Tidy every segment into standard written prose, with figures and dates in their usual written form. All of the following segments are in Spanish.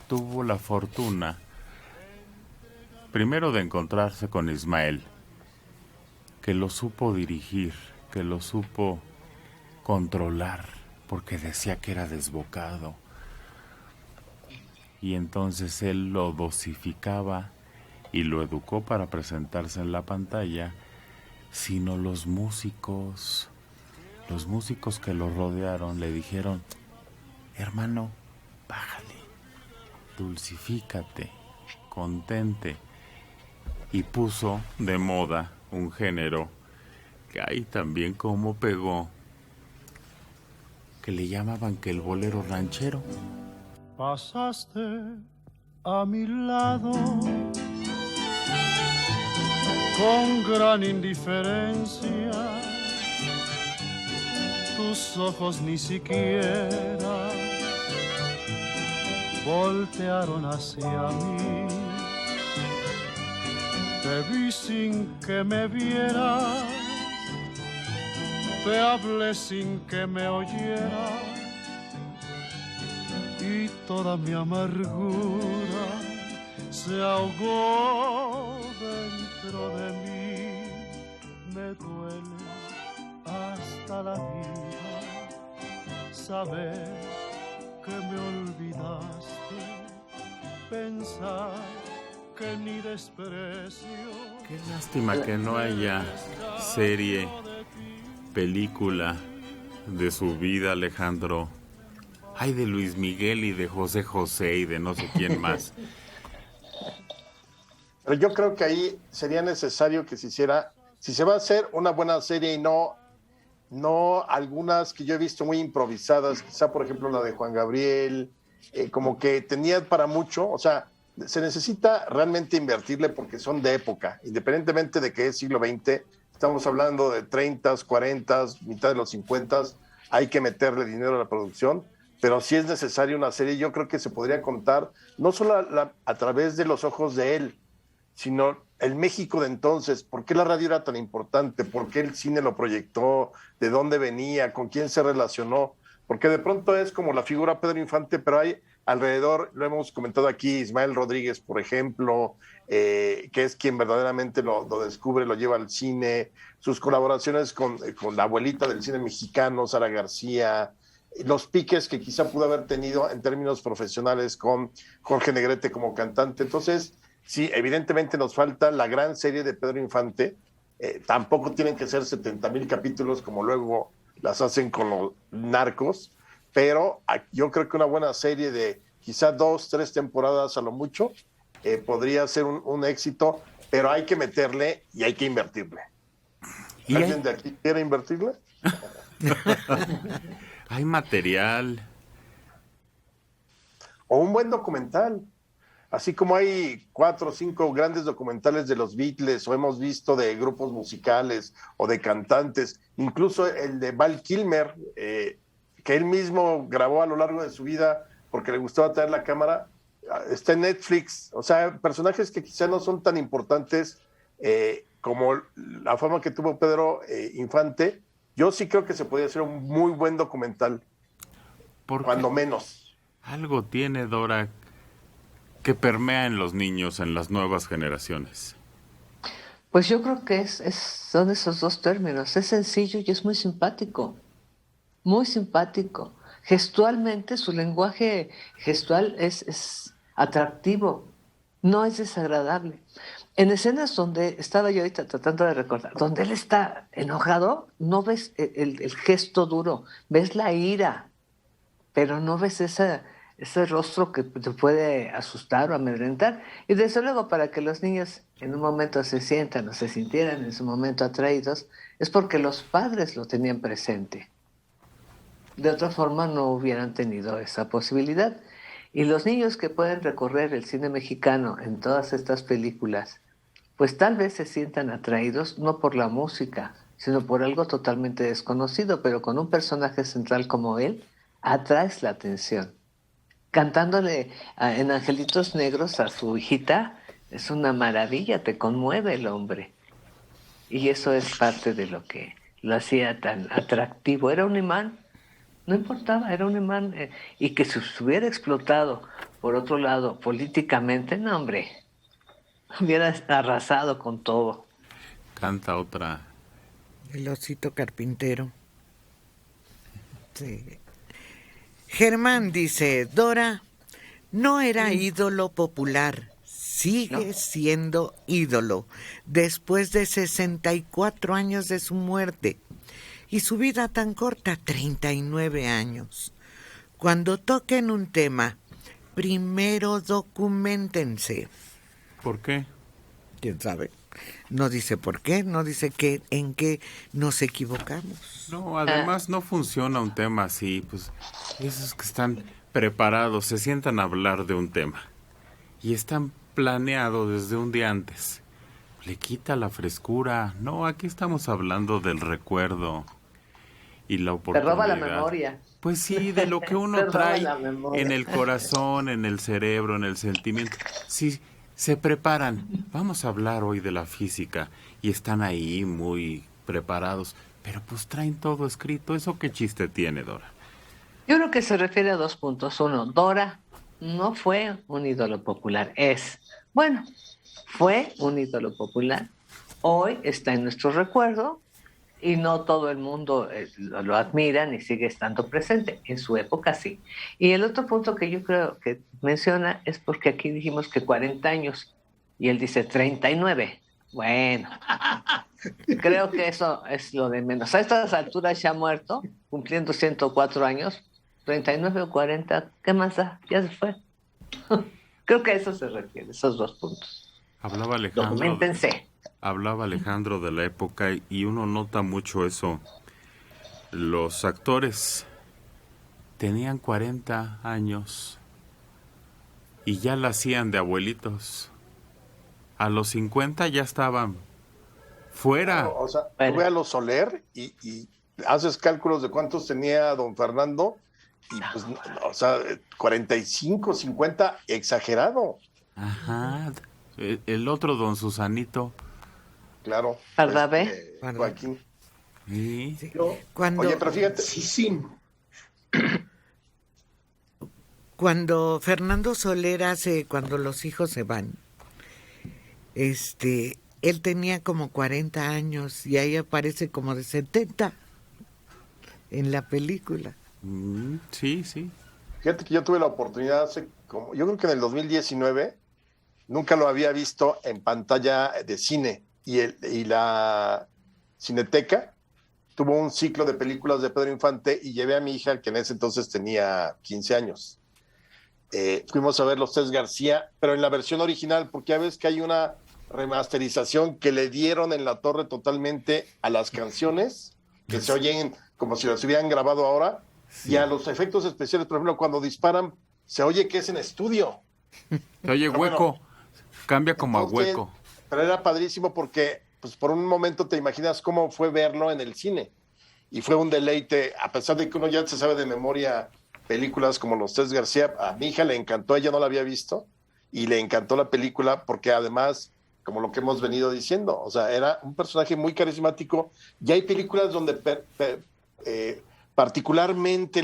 tuvo la fortuna primero de encontrarse con Ismael, que lo supo dirigir, que lo supo controlar, porque decía que era desbocado. Y entonces él lo dosificaba y lo educó para presentarse en la pantalla, sino los músicos que lo rodearon le dijeron, hermano, bájale, dulcifícate, contente. Y puso de moda un género que ahí también como pegó, que le llamaban que el bolero ranchero. Pasaste a mi lado con gran indiferencia, tus ojos ni siquiera voltearon hacia mí. Te vi sin que me vieras, te hablé sin que me oyeras, y toda mi amargura se ahogó dentro de mí. Me duele hasta la vida saber que me olvidaste, pensar que ni desprecio. Qué lástima que no haya serie, película de su vida, Alejandro. Ay, de Luis Miguel y de José José y de no sé quién más. Pero yo creo que ahí sería necesario que se hiciera, si se va a hacer una buena serie y no algunas que yo he visto muy improvisadas, quizá por ejemplo la de Juan Gabriel, como que tenía para mucho, o sea, se necesita realmente invertirle porque son de época, independientemente de que es siglo XX, estamos hablando de 30, 40, mitad de los 50, hay que meterle dinero a la producción, pero si es necesaria una serie, yo creo que se podría contar no solo a través de los ojos de él, sino el México de entonces, por qué la radio era tan importante, por qué el cine lo proyectó, de dónde venía, con quién se relacionó, porque de pronto es como la figura Pedro Infante, pero hay alrededor, lo hemos comentado aquí, Ismael Rodríguez, por ejemplo, que es quien verdaderamente lo descubre, lo lleva al cine, sus colaboraciones con la abuelita del cine mexicano, Sara García, los piques que quizá pudo haber tenido en términos profesionales con Jorge Negrete como cantante. Entonces, sí, evidentemente nos falta la gran serie de Pedro Infante. Tampoco tienen que ser 70,000 capítulos como luego las hacen con los narcos, pero yo creo que una buena serie de quizá 2, 3 temporadas a lo mucho podría ser un éxito, pero hay que meterle y hay que invertirle. ¿Alguien de aquí quiere invertirle? Hay material. O un buen documental. Así como hay 4 o 5 grandes documentales de los Beatles, o hemos visto de grupos musicales o de cantantes, incluso el de Val Kilmer, que él mismo grabó a lo largo de su vida porque le gustaba traer la cámara, está en Netflix. O sea, personajes que quizá no son tan importantes como la fama que tuvo Pedro Infante. Yo sí creo que se podría hacer un muy buen documental, cuando menos. Algo tiene, Dora, que permea en los niños, en las nuevas generaciones. Pues yo creo que son esos dos términos. Es sencillo y es muy simpático. Muy simpático. Gestualmente, su lenguaje gestual es atractivo. No es desagradable. En escenas donde estaba yo ahorita tratando de recordar, donde él está enojado, no ves el gesto duro, ves la ira, pero no ves ese rostro que te puede asustar o amedrentar. Y desde luego, para que los niños en un momento se sientan o se sintieran en su momento atraídos, es porque los padres lo tenían presente. De otra forma no hubieran tenido esa posibilidad. Y los niños que pueden recorrer el cine mexicano en todas estas películas, pues tal vez se sientan atraídos no por la música, sino por algo totalmente desconocido, pero con un personaje central como él, atraes la atención. Cantándole en Angelitos Negros a su hijita, es una maravilla, te conmueve el hombre. Y eso es parte de lo que lo hacía tan atractivo. Era un imán, no importaba, era un imán, y que se hubiera explotado por otro lado, políticamente, no, hombre, hubiera arrasado con todo. Canta otra. El osito carpintero. Sí. Germán dice, Dora no era ídolo popular, sigue siendo ídolo después de 64 años de su muerte y su vida tan corta, 39 años. Cuando toquen un tema, primero documentense. ¿Por qué? ¿Quién sabe? No dice por qué, no dice en qué nos equivocamos. No, además no funciona un tema así, pues esos que están preparados se sientan a hablar de un tema y están planeados desde un día antes. Le quita la frescura. No, aquí estamos hablando del recuerdo y la Te oportunidad. roba la memoria. Pues sí, de lo que uno Te roba trae la memoria. en el corazón, en el cerebro, en el sentimiento. Sí, se preparan. Vamos a hablar hoy de la física y están ahí muy preparados, pero pues traen todo escrito. ¿Eso qué chiste tiene, Dora? Yo creo que se refiere a 2 puntos. Uno, Dora no fue un ídolo popular, fue un ídolo popular. Hoy está en nuestro recuerdo y no todo el mundo lo admira ni sigue estando presente. En su época sí. Y el otro punto que yo creo que menciona es porque aquí dijimos que 40 años y él dice 39. Bueno, creo que eso es lo de menos. A estas alturas ya muerto, cumpliendo 104 años, 39 o 40, ¿qué más da? Ya se fue. Creo que a eso se refiere, esos 2 puntos. Hablaba Alejandro. Documentense. Hablaba Alejandro de la época y uno nota mucho eso. Los actores tenían 40 años y ya la hacían de abuelitos. A los 50 ya estaban fuera. O sea, tú ve a los Soler y haces cálculos de cuántos tenía don Fernando y pues, o sea, 45, 50, exagerado. Ajá. El otro don Susanito. Claro. ¿Pardavé? Joaquín. Sí. Oye, pero fíjate. Sí. Cuando Fernando Soler cuando los hijos se van, él tenía como 40 años y ahí aparece como de 70 en la película. Sí, sí. Fíjate que yo tuve la oportunidad yo creo que en el 2019, nunca lo había visto en pantalla de cine y la Cineteca tuvo un ciclo de películas de Pedro Infante y llevé a mi hija, que en ese entonces tenía 15 años. Fuimos a ver Los Tres García, pero en la versión original, porque ya ves que hay una remasterización que le dieron en la torre totalmente a las canciones, que se oyen como si las hubieran grabado ahora, y a los efectos especiales, por ejemplo, cuando disparan, se oye que es en estudio. Se oye hueco, cambia como entonces, a hueco. Pero era padrísimo porque, pues, por un momento te imaginas cómo fue verlo en el cine, y fue un deleite, a pesar de que uno ya se sabe de memoria películas como Los Tres García. A mi hija le encantó, ella no la había visto, y le encantó la película porque además, como lo que hemos venido diciendo, o sea, era un personaje muy carismático, y hay películas donde particularmente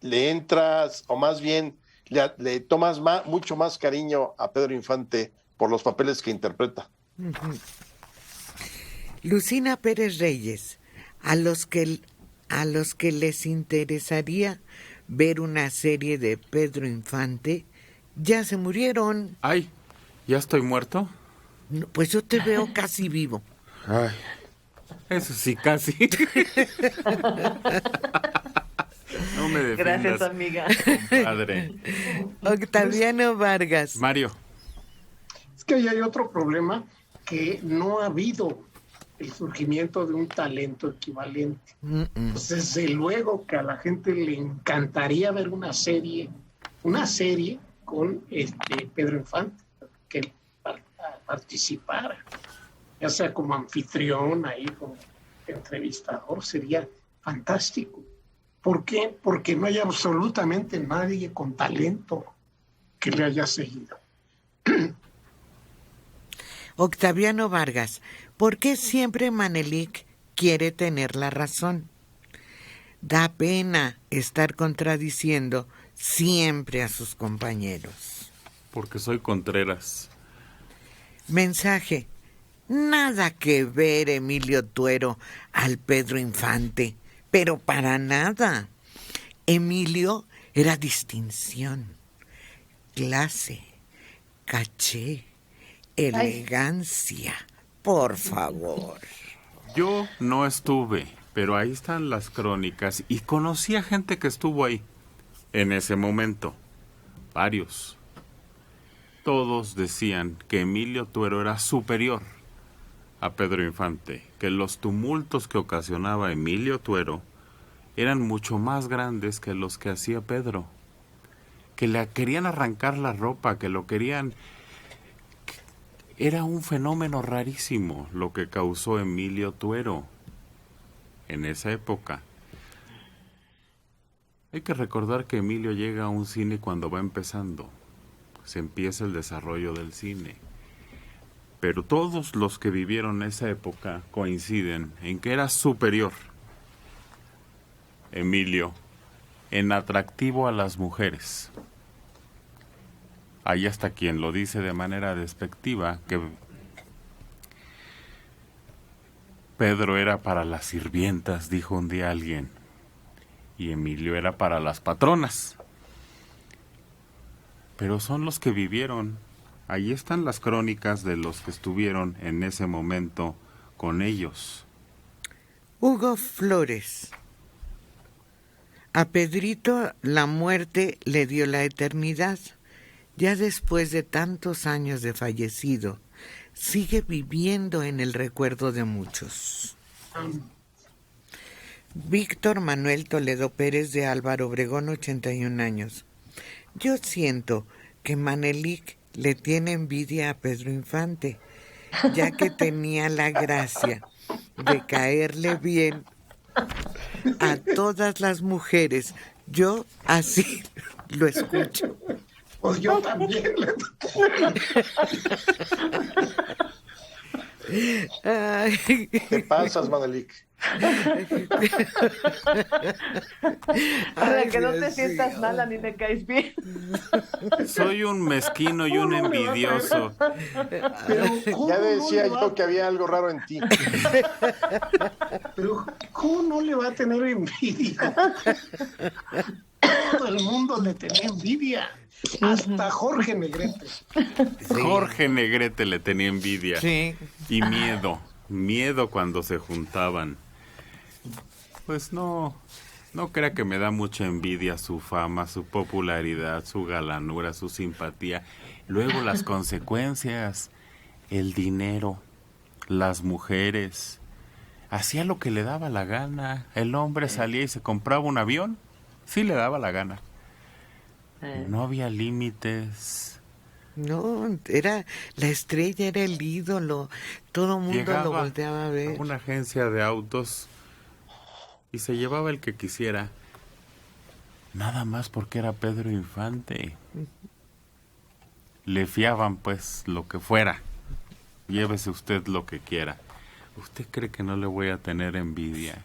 le entras, o más bien le tomas mucho más cariño a Pedro Infante por los papeles que interpreta. Lucina Pérez Reyes, a los que les interesaría ver una serie de Pedro Infante, ya se murieron. Ay, ¿ya estoy muerto? No, pues yo te veo casi vivo. Ay, eso sí, casi. No me defiendas. Gracias, amiga. Compadre. Octaviano Vargas. Mario. Es que ahí hay otro problema, que no ha habido el surgimiento de un talento equivalente. Pues desde luego que a la gente le encantaría ver una serie con Pedro Infante, que él participara, ya sea como anfitrión ahí, como entrevistador, sería fantástico. ¿Por qué? Porque no hay absolutamente nadie con talento que le haya seguido. Octaviano Vargas, ¿por qué siempre Manelik quiere tener la razón? Da pena estar contradiciendo siempre a sus compañeros. Porque soy Contreras. Mensaje. Nada que ver, Emilio Tuero, al Pedro Infante, pero para nada. Emilio era distinción, clase, caché, elegancia. Por favor. Yo no estuve, pero ahí están las crónicas y conocí a gente que estuvo ahí en ese momento. Varios. Todos decían que Emilio Tuero era superior a Pedro Infante, que los tumultos que ocasionaba Emilio Tuero eran mucho más grandes que los que hacía Pedro, que le querían arrancar la ropa, que lo querían... Era un fenómeno rarísimo lo que causó Emilio Tuero en esa época. Hay que recordar que Emilio llega a un cine cuando va empezando, se empieza el desarrollo del cine. Pero todos los que vivieron esa época coinciden en que era superior Emilio en atractivo a las mujeres. Hay hasta quien lo dice de manera despectiva, que Pedro era para las sirvientas, dijo un día alguien, y Emilio era para las patronas. Pero son los que vivieron. Ahí están las crónicas de los que estuvieron en ese momento con ellos. Hugo Flores. A Pedrito la muerte le dio la eternidad. Ya después de tantos años de fallecido, sigue viviendo en el recuerdo de muchos. Víctor Manuel Toledo Pérez de Álvaro Obregón, 81 años. Yo siento que Manelik le tiene envidia a Pedro Infante, ya que tenía la gracia de caerle bien a todas las mujeres. Yo así lo escucho. Pues yo también. Ay. ¿Qué pasas, Manelik? Para que no te sientas mala ni me caes bien. Soy un mezquino y un envidioso. Pero, Ya decía yo que había algo raro en ti. Pero, ¿cómo no le va a tener envidia? Todo el mundo le tenía envidia. Hasta Jorge Negrete. Jorge Negrete le tenía envidia. Sí. Y miedo cuando se juntaban. Pues no crea que me da mucha envidia su fama, su popularidad, su galanura, su simpatía. Luego las consecuencias, el dinero, las mujeres. Hacía lo que le daba la gana. El hombre salía y se compraba un avión. Sí le daba la gana. No había límites. No, era la estrella, era el ídolo. Todo el mundo Llegaba lo volteaba a ver. a una agencia de autos y se llevaba el que quisiera. Nada más porque era Pedro Infante. Le fiaban pues lo que fuera. Llévese usted lo que quiera. ¿Usted cree que no le voy a tener envidia?